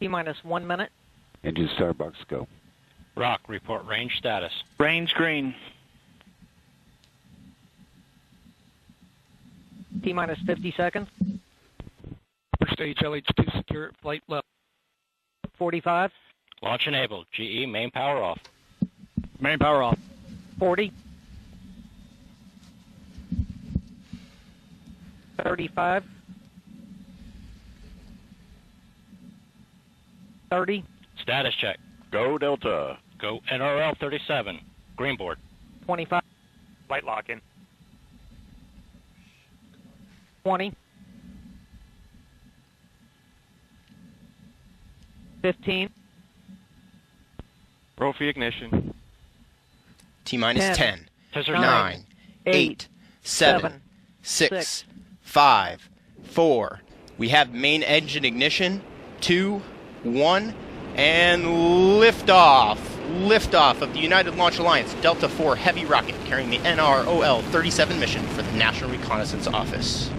T-minus 1 minute. Engine Starbucks, go. Rock, report range status. Range green. T-minus 50 seconds. Upper stage LH2 secure, flight level. 45. Launch enabled. GE, main power off. Main power off. 40. 35. 30. Status check. Go Delta. Go NRL 37. Green board. 25. Light lock in. 20. 15. Profi ignition. T-minus 10, 9, 8, 7, 6, 5, 4. We have main engine ignition. 2, 1, and liftoff. Liftoff of the United Launch Alliance Delta IV Heavy rocket carrying the NROL 37 mission for the National Reconnaissance Office.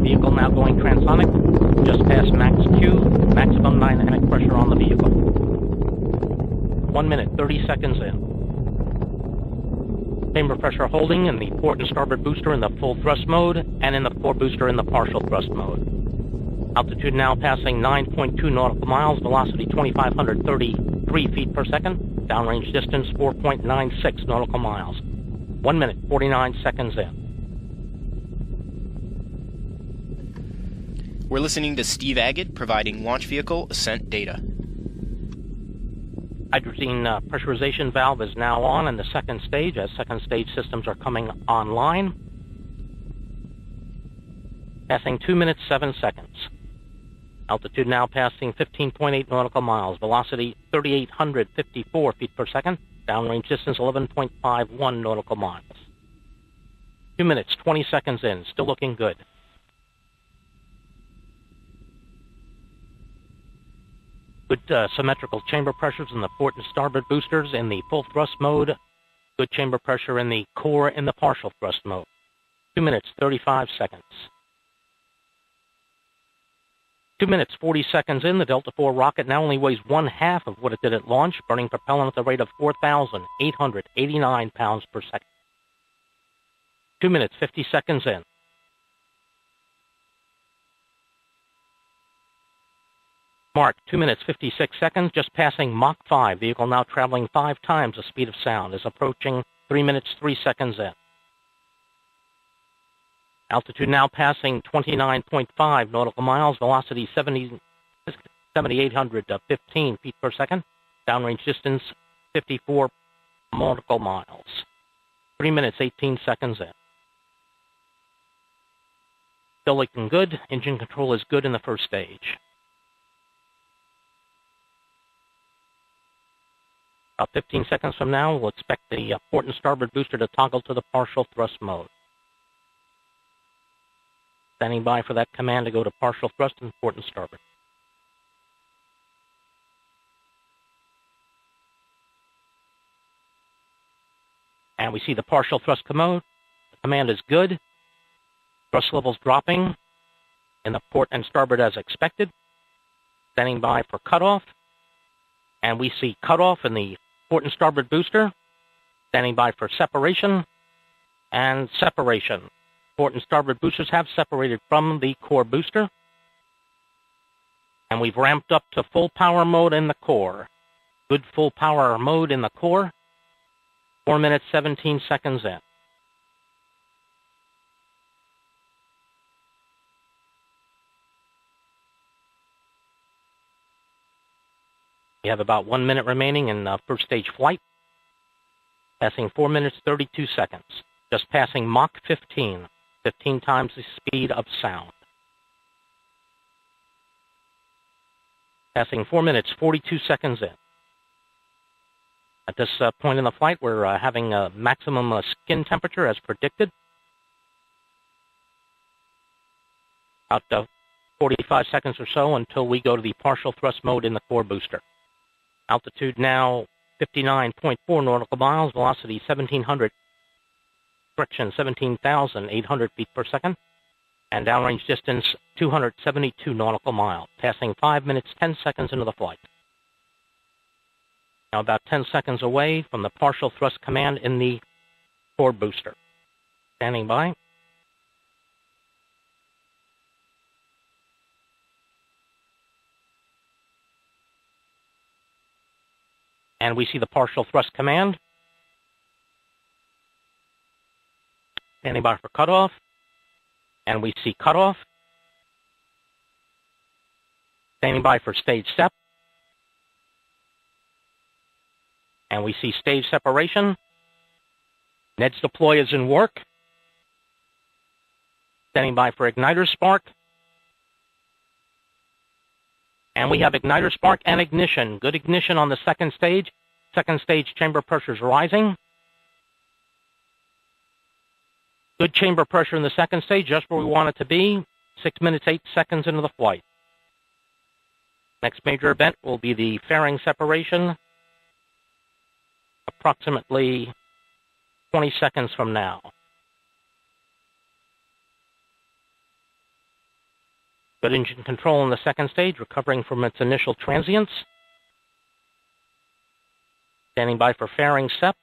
Vehicle now going transonic. Just past max Q. Maximum dynamic pressure on the vehicle. 1 minute, 30 seconds in. Chamber pressure holding in the port and starboard booster in the full thrust mode, and in the fore booster in the partial thrust mode. Altitude now passing 9.2 nautical miles, velocity 2,533 feet per second, downrange distance 4.96 nautical miles. 1 minute, 49 seconds in. We're listening to Steve Agate providing launch vehicle ascent data. Hydrazine pressurization valve is now on in the second stage as second stage systems are coming online. Passing 2 minutes, 7 seconds. Altitude now passing 15.8 nautical miles. Velocity 3,854 feet per second. Downrange distance 11.51 nautical miles. 2 minutes, 20 seconds in. Still looking good. Good symmetrical chamber pressures in the port and starboard boosters in the full thrust mode. Good chamber pressure in the core in the partial thrust mode. 2 minutes, 35 seconds. 2 minutes, 40 seconds in, the Delta IV rocket now only weighs 1/2 of what it did at launch, burning propellant at the rate of 4,889 pounds per second. 2 minutes, 50 seconds in. Mark, 2 minutes, 56 seconds, just passing Mach 5. Vehicle now traveling 5 times the speed of sound, is approaching 3 minutes, 3 seconds in. Altitude now passing 29.5 nautical miles, velocity 7,815 feet per second, downrange distance 54 nautical miles. 3 minutes, 18 seconds in. Still looking good. Engine control is good in the first stage. About 15 seconds from now, we'll expect the port and starboard booster to toggle to the partial thrust mode. Standing by for that command to go to partial thrust and port and starboard. And we see the partial thrust command. The command is good. Thrust levels dropping in the port and starboard as expected. Standing by for cutoff. And we see cutoff in the port and starboard booster. Standing by for separation. And separation. Port and starboard boosters have separated from the core booster. And we've ramped up to full power mode in the core. Good full power mode in the core. 4 minutes, 17 seconds in. We have about 1 minute remaining in first stage flight. Passing 4 minutes, 32 seconds. Just passing Mach 15, 15 times the speed of sound. Passing 4 minutes, 42 seconds in. At this point in the flight, we're having a maximum skin temperature as predicted. About 45 seconds or so until we go to the partial thrust mode in the core booster. Altitude now 59.4 nautical miles, velocity 1,700, friction 17,800 feet per second, and downrange distance 272 nautical miles, passing 5 minutes, 10 seconds into the flight. Now about 10 seconds away from the partial thrust command in the core booster. Standing by. And we see the partial thrust command. Standing by for cutoff. And we see cutoff. Standing by for stage step. And we see stage separation. NEDS deploy is in work. Standing by for igniter spark. And we have igniter spark and ignition. Good ignition on the second stage. Second stage chamber pressure is rising. Good chamber pressure in the second stage, just where we want it to be. 6 minutes, 8 seconds into the flight. Next major event will be the fairing separation, approximately 20 seconds from now. Good engine control in the second stage, recovering from its initial transients. Standing by for fairing SEP.